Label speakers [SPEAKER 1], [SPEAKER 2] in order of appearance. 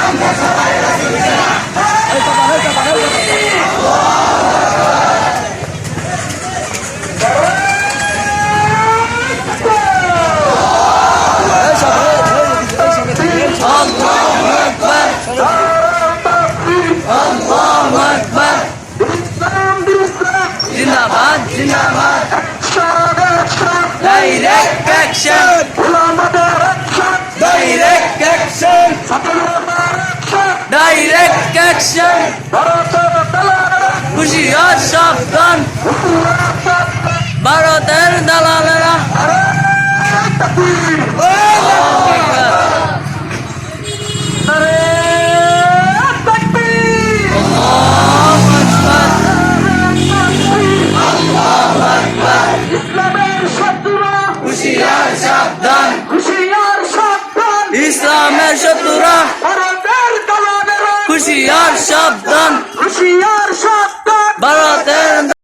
[SPEAKER 1] আমরা সবাই রাসূল সমান
[SPEAKER 2] জিন্দাবাদ জিন্দাবাদ direct action direct action direct action হুঁশিয়ার সাবধান ভারতের দালালেরা হুঁশিয়ার সাবধান ইসলামের শত্রুরা হুঁশিয়ার সাবধান ভারতের